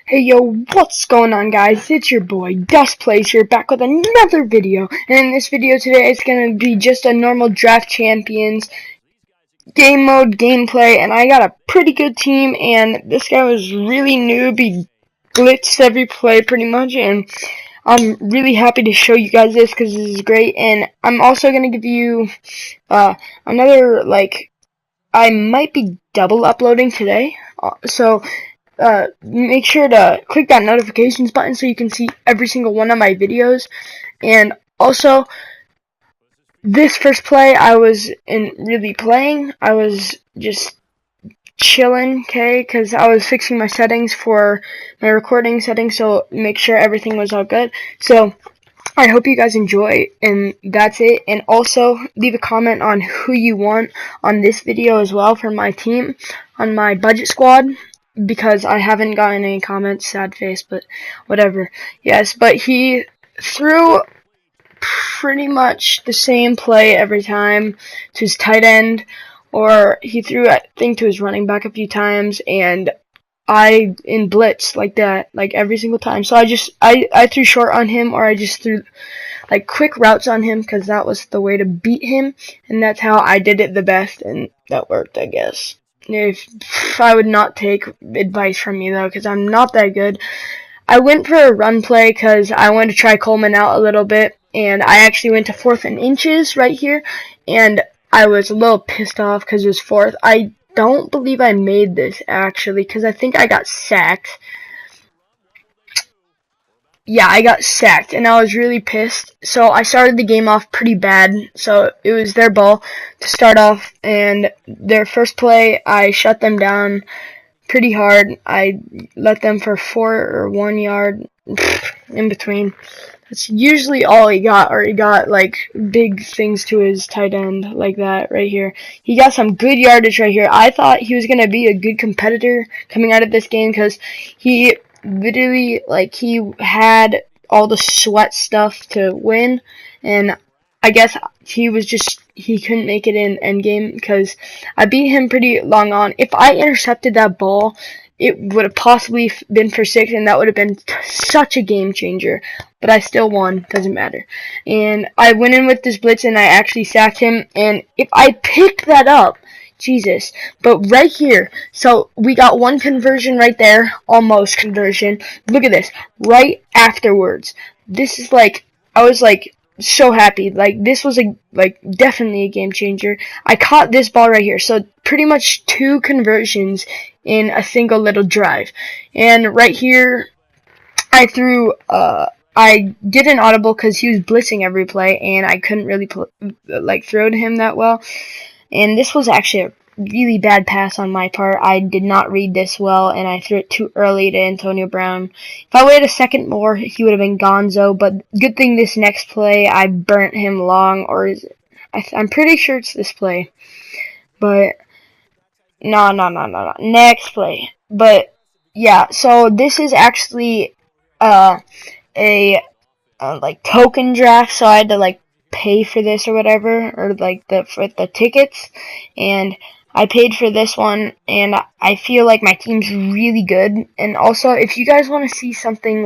Hey yo, what's going on guys? It's your boy Dust Plays here, back with another video. And in this video today it's gonna be just a normal Draft Champions game mode gameplay, and I got a pretty good team, and this guy was really noob. He blitzed every play pretty much, and I'm really happy to show you guys this because this is great. And I'm also gonna give you another, I might be double uploading today, so make sure to click that notifications button so you can see every single one of my videos. And also, this first play I was really playing. I was just chilling, okay, because I was fixing my settings for my recording settings, so make sure everything was all good. So I hope you guys enjoy, and that's it. And also leave a comment on who you want on this video as well for my team on my budget squad, because I haven't gotten any comments. Sad face, but whatever. Yes, but he threw pretty much the same play every time to his tight end, or he threw, I think, to his running back a few times, and I in blitz like that, like every single time. So I threw short on him, or I just threw like quick routes on him, because that was the way to beat him, and that's how I did it the best, and that worked, I guess. If I would not take advice from me though, because I'm not that good. I went for a run play because I wanted to try Coleman out a little bit, and I actually went to 4th and inches right here, and I was a little pissed off because it was 4th. I don't believe I made this actually, because I think I got sacked. Yeah, I got sacked, and I was really pissed. So I started the game off pretty bad. So it was their ball to start off, and their first play, I shut them down pretty hard. I let them for 4 or 1 yard, in between. That's usually all he got, or he got like big things to his tight end like that right here. He got some good yardage right here. I thought he was gonna be a good competitor coming out of this game, because he literally, like, he had all the sweat stuff to win, and I guess he couldn't make it in endgame, because I beat him pretty long on. If I intercepted that ball, it would have possibly been for 6, and that would have been such a game changer. But I still won. Doesn't matter. And I went in with this blitz, and I actually sacked him. And if I picked that up, Jesus. But right here, so we got one conversion right there, almost conversion. Look at this. Right afterwards. This is like, I was like so happy. Like, this was definitely a game changer. I caught this ball right here. So pretty much 2 conversions in a single little drive. And right here, I threw, I did an audible because he was blitzing every play, and I couldn't really throw to him that well. And this was actually a really bad pass on my part. I did not read this well, and I threw it too early to Antonio Brown. If I waited a second more, he would have been gonzo, but good thing this next play, I burnt him long, or I'm pretty sure it's this play. But, no. Next play. But, yeah, so this is actually, a token draft, so I had to pay for this or whatever, or for the tickets, and I paid for this one, and I feel like my team's really good. And also, if you guys want to see something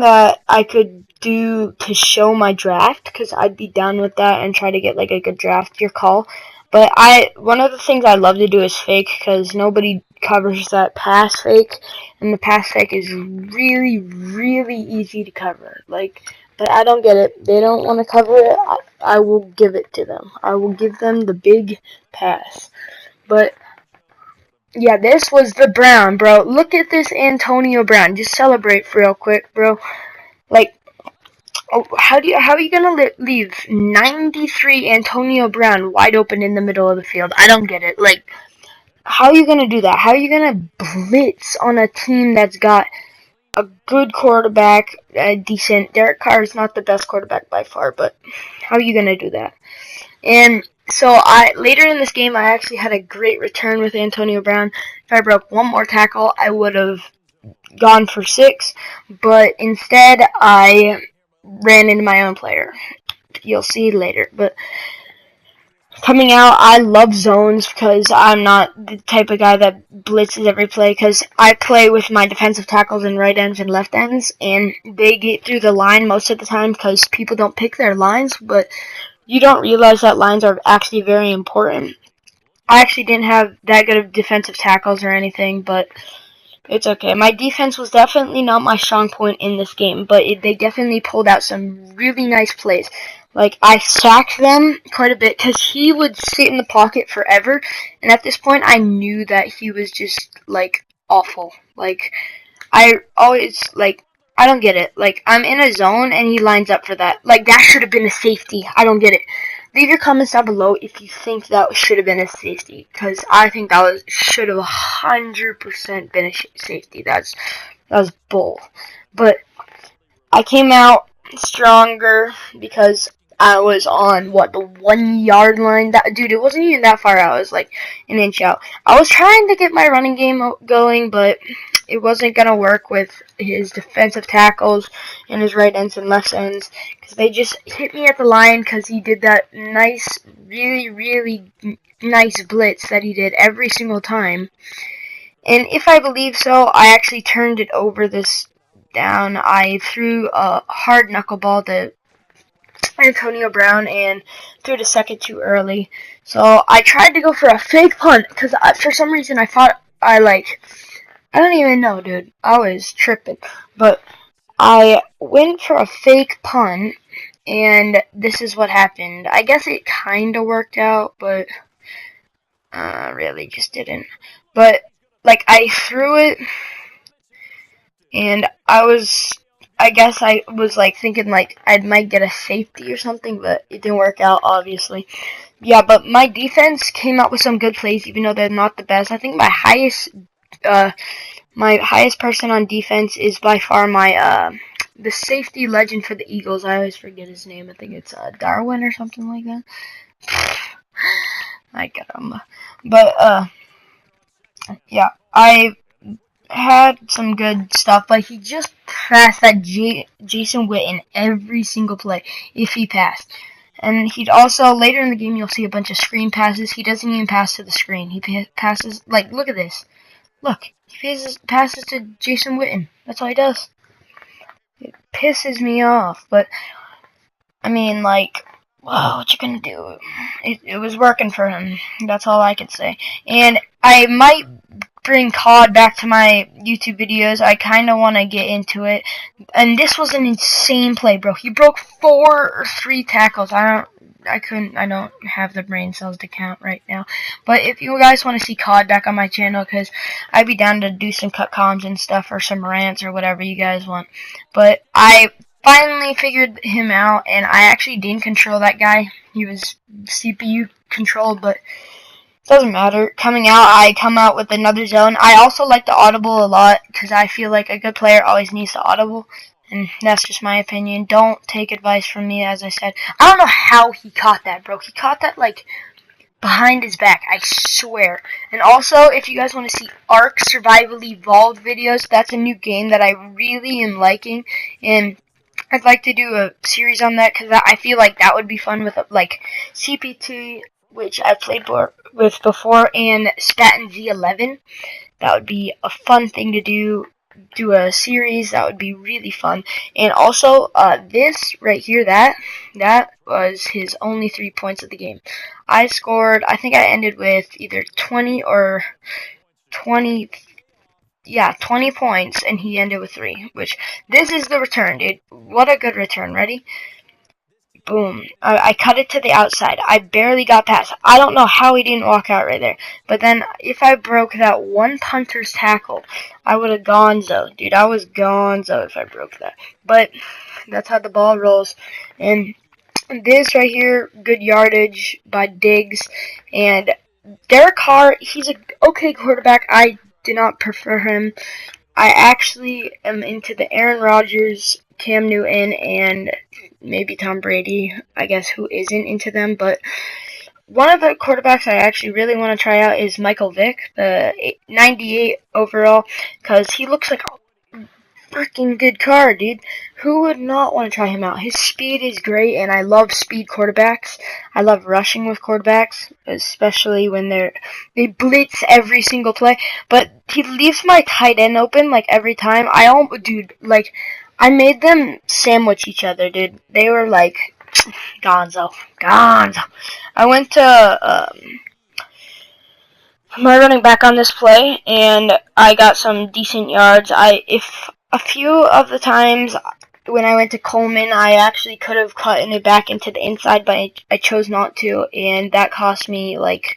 that I could do to show my draft, because I'd be down with that and try to get a good draft, your call. But one of the things I love to do is fake, because nobody covers that pass fake, and the pass fake is really, really easy to cover. But I don't get it. They don't want to cover it. I will give it to them. I will give them the big pass. But yeah, this was the Brown, bro. Look at this Antonio Brown. Just celebrate real quick, bro. How are you gonna leave 93 Antonio Brown wide open in the middle of the field? I don't get it. How are you gonna do that? How are you gonna blitz on a team that's got a good quarterback, decent? Derek Carr is not the best quarterback by far, but how are you gonna do that? And so later in this game, I actually had a great return with Antonio Brown. If I broke one more tackle, I would have gone for 6, but instead I ran into my own player. You'll see later. But Coming out, I love zones because I'm not the type of guy that blitzes every play, because I play with my defensive tackles and right ends and left ends, and they get through the line most of the time because people don't pick their lines, but you don't realize that lines are actually very important. I actually didn't have that good of defensive tackles or anything, but it's okay. My defense was definitely not my strong point in this game, but they definitely pulled out some really nice plays. Like, I sacked them quite a bit because he would sit in the pocket forever, and at this point I knew that he was just, like, awful. Like, I always, like, I don't get it. Like, I'm in a zone and he lines up for that. Like, that should have been a safety. I don't get it. Leave your comments down below if you think that should have been a safety, because I think that should have 100% been a safety. That was bull. But I came out stronger because I was on the 1 yard line. Dude, it wasn't even that far out. It was like an inch out. I was trying to get my running game going, but it wasn't gonna work with his defensive tackles and his right ends and left ends, because they just hit me at the line because he did that nice, really nice blitz that he did every single time. And if I believe so, I actually turned it over this down. I threw a hard knuckleball to Antonio Brown and threw the second too early. So I tried to go for a fake punt because for some reason I thought I don't even know, dude. I was tripping. But I went for a fake punt, and this is what happened. I guess it kind of worked out, but really just didn't. But, like, I threw it, and I guess I was, like, thinking, like, I might get a safety or something, but it didn't work out, obviously. Yeah, but my defense came out with some good plays, even though they're not the best. I think my highest person on defense is by far the safety legend for the Eagles. I always forget his name. I think it's Darwin or something like that. I got him. But yeah, I had some good stuff, but he just passed that Jason Witten every single play if he passed. And he'd also, later in the game, you'll see a bunch of screen passes. He doesn't even pass to the screen. He passes, like, look at this. Look, he passes to Jason Witten. That's all he does. It pisses me off, but, I mean, like, wow, what you gonna do? It was working for him. That's all I could say. And I might bring COD back to my YouTube videos. I kind of want to get into it. And this was an insane play, bro. He broke 4 or 3 tackles. I don't have the brain cells to count right now. But if you guys want to see COD back on my channel, because I'd be down to do some cut comms and stuff, or some rants, or whatever you guys want. But I finally figured him out, and I actually didn't control that guy. He was CPU controlled, but doesn't matter. Coming out, I come out with another zone. I also like the audible a lot, because I feel like a good player always needs to audible. And that's just my opinion. Don't take advice from me, as I said. I don't know how he caught that, bro. He caught that, like, behind his back. I swear. And also, if you guys want to see Ark Survival Evolved videos, that's a new game that I really am liking. And I'd like to do a series on that, because I feel like that would be fun with, like, CPT, which I played with before, and Statin Z11. That would be a fun thing to do a series. That would be really fun. And also, this right here, that was his only 3 points of the game. I think I ended with either 20 or 20, yeah, 20 points, and he ended with 3, which, this is the return, dude. What a good return. Ready? Boom. I cut it to the outside. I barely got past. I don't know how he didn't walk out right there. But then, if I broke that one punter's tackle, I would have gonzo. Dude, I was gonzo if I broke that. But that's how the ball rolls. And this right here, good yardage by Diggs. And Derek Carr, he's a okay quarterback. I do not prefer him. I actually am into the Aaron Rodgers, Cam Newton, and maybe Tom Brady, I guess, who isn't into them. But one of the quarterbacks I actually really want to try out is Michael Vick, the 98 overall, because he looks like a freaking good car, dude. Who would not want to try him out? His speed is great, and I love speed quarterbacks. I love rushing with quarterbacks, especially when they blitz every single play. But he leaves my tight end open like every time. I made them sandwich each other, dude. They were like Gonzo. I went to my running back on this play, and I got some decent yards. If a few of the times when I went to Coleman, I actually could have cut it back into the inside, but I chose not to, and that cost me like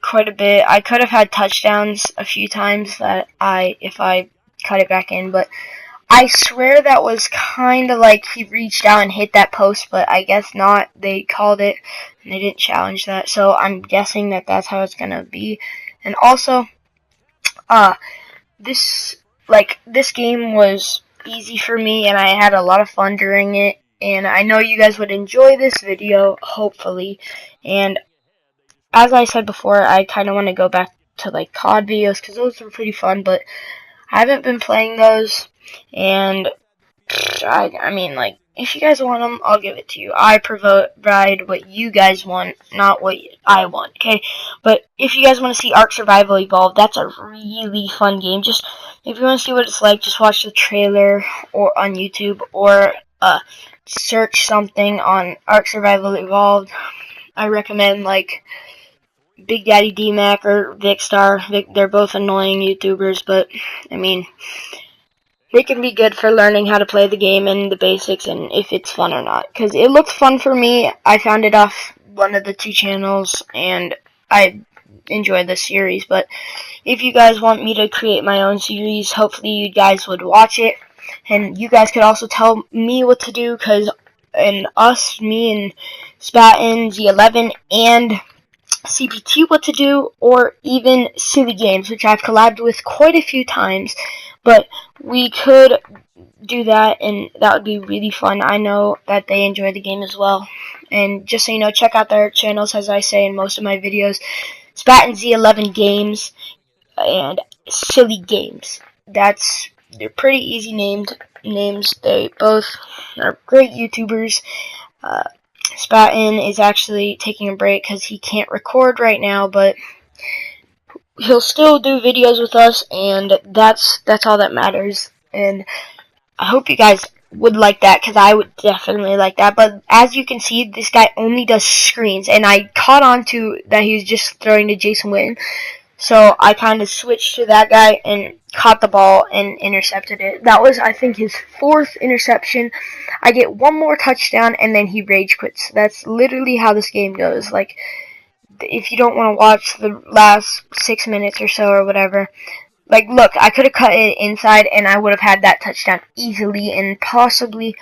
quite a bit. I could have had touchdowns a few times if I cut it back in, but I swear that was kind of like he reached out and hit that post, but I guess not. They called it, and they didn't challenge that, so I'm guessing that that's how it's gonna be. And also, this game was easy for me, and I had a lot of fun during it. And I know you guys would enjoy this video, hopefully. And as I said before, I kind of want to go back to like COD videos because those were pretty fun, but I haven't been playing those, and I mean, like, if you guys want them, I'll give it to you. I provide what you guys want, not what I want, okay? But if you guys want to see Ark Survival Evolved, that's a really fun game. Just, if you want to see what it's like, just watch the trailer or on YouTube, or search something on Ark Survival Evolved. I recommend, like, Big Daddy D-Mac or Vicstar. They're both annoying YouTubers, but, I mean, they can be good for learning how to play the game and the basics and if it's fun or not. Because it looked fun for me. I found it off one of the two channels, and I enjoyed the series. But if you guys want me to create my own series, hopefully you guys would watch it. And you guys could also tell me what to do, me and Spaten, Z11, and CPT what to do, or even Silly Games, which I've collabed with quite a few times. But we could do that, and that would be really fun. I know that they enjoy the game as well. And just so you know, check out their channels, as I say in most of my videos. Spaten Z11 Games and Silly Games. They're pretty easy names. They both are great YouTubers. Spaten is actually taking a break because he can't record right now, but he'll still do videos with us, and that's all that matters. And I hope you guys would like that, because I would definitely like that. But as you can see, this guy only does screens, and I caught on to that he was just throwing to Jason Witten. So I kind of switched to that guy and caught the ball and intercepted it. That was, I think, his 4th interception. I get one more touchdown, and then he rage quits. That's literally how this game goes. Like, if you don't want to watch the last 6 minutes or so or whatever, like, look, I could have cut it inside, and I would have had that touchdown easily and possibly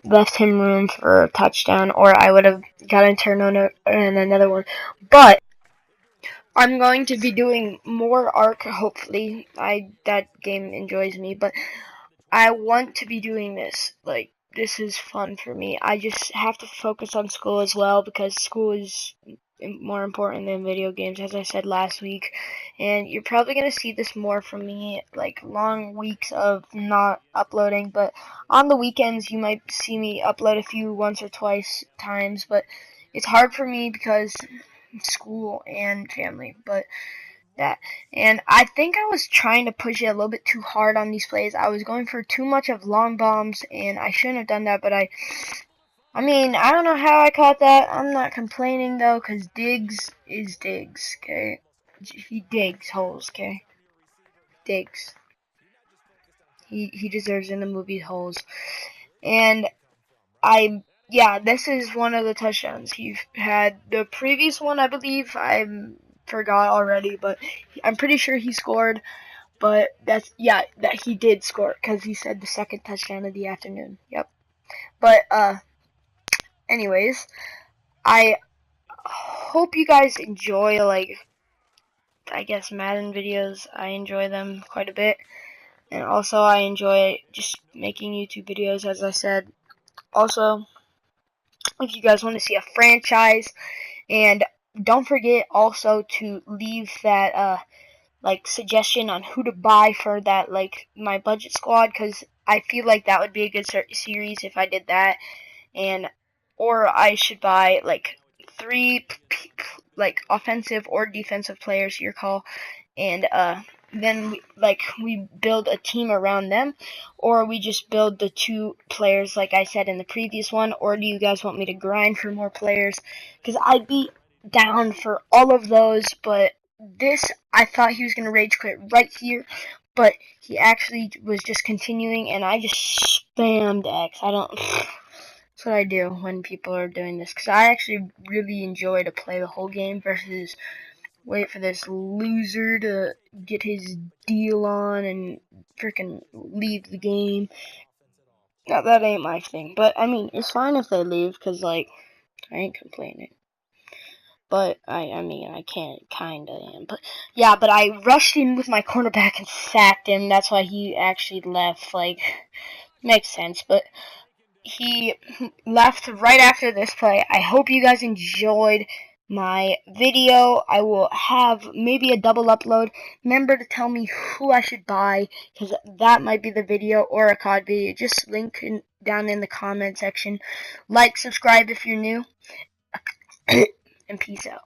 left him room for a touchdown, or I would have gotten a turnover and another one. But I'm going to be doing more Ark, hopefully. That game enjoys me, but I want to be doing this. Like, this is fun for me. I just have to focus on school as well, because school is more important than video games, as I said last week. And you're probably going to see this more from me, like long weeks of not uploading, but on the weekends you might see me upload a few once or twice times, but it's hard for me because school and family. But that, and I think I was trying to push it a little bit too hard on these plays. I was going for too much of long bombs, and I shouldn't have done that, but I mean, I don't know how I caught that. I'm not complaining, though, because Diggs is Diggs, okay? He digs holes, okay? Diggs. He deserves in the movie holes. And yeah, this is one of the touchdowns he had. The previous one, I believe, I forgot already, but I'm pretty sure he scored. But that he did score, because he said the second touchdown of the afternoon. Yep. But, anyways, I hope you guys enjoy, like, I guess Madden videos. I enjoy them quite a bit. And also I enjoy just making YouTube videos, as I said. Also, if you guys want to see a franchise, and don't forget also to leave that like suggestion on who to buy for that, like my budget squad, because I feel like that would be a good series if I did that. And or I should buy like 3 like offensive or defensive players, your call, and then we build a team around them, or we just build the 2 players like I said in the previous one. Or do you guys want me to grind for more players? Because I'd be down for all of those, but this, I thought he was going to rage quit right here, but he actually was just continuing, and I just spammed X. I don't... That's what I do when people are doing this, because I actually really enjoy to play the whole game versus wait for this loser to get his deal on and freaking leave the game. Now, that ain't my thing, but I mean, it's fine if they leave, because, like, I ain't complaining. But, I mean, I can't, kinda am. But, yeah, but I rushed in with my cornerback and sacked him. That's why he actually left. Like, makes sense. But he left right after this play. I hope you guys enjoyed my video. I will have maybe a double upload. Remember to tell me who I should buy, because that might be the video, or a COD video. Just link down in the comment section. Like, subscribe if you're new, and peace out.